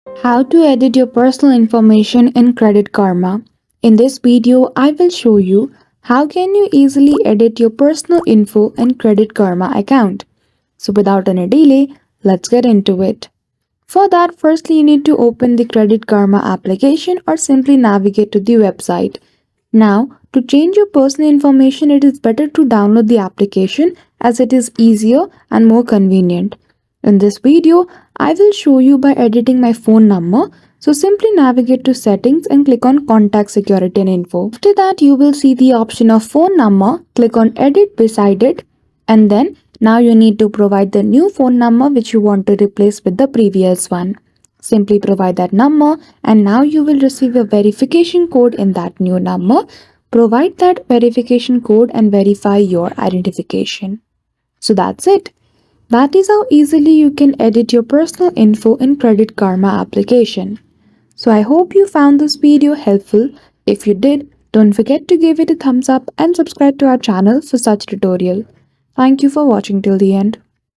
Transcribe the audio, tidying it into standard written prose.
How to edit your personal information in Credit Karma. In this video, I will show you how can you easily edit your personal info in Credit Karma account. So without any delay, let's get into it. For that, firstly you need to open the Credit Karma application or simply navigate to the website. Now, to change your personal information, it is better to download the application as it is easier and more convenient. In this video, I will show you by editing my phone number. So simply navigate to settings and click on contact security and info. After that, you will see the option of phone number. Click on edit beside it, and then now you need to provide the new phone number which you want to replace with the previous one. Simply provide that number, and now you will receive a verification code in that new number. Provide that verification code and verify your identification. So that's it. That is how easily you can edit your personal info in Credit Karma application. So I hope you found this video helpful. If you did, don't forget to give it a thumbs up and subscribe to our channel for such tutorial. Thank you for watching till the end.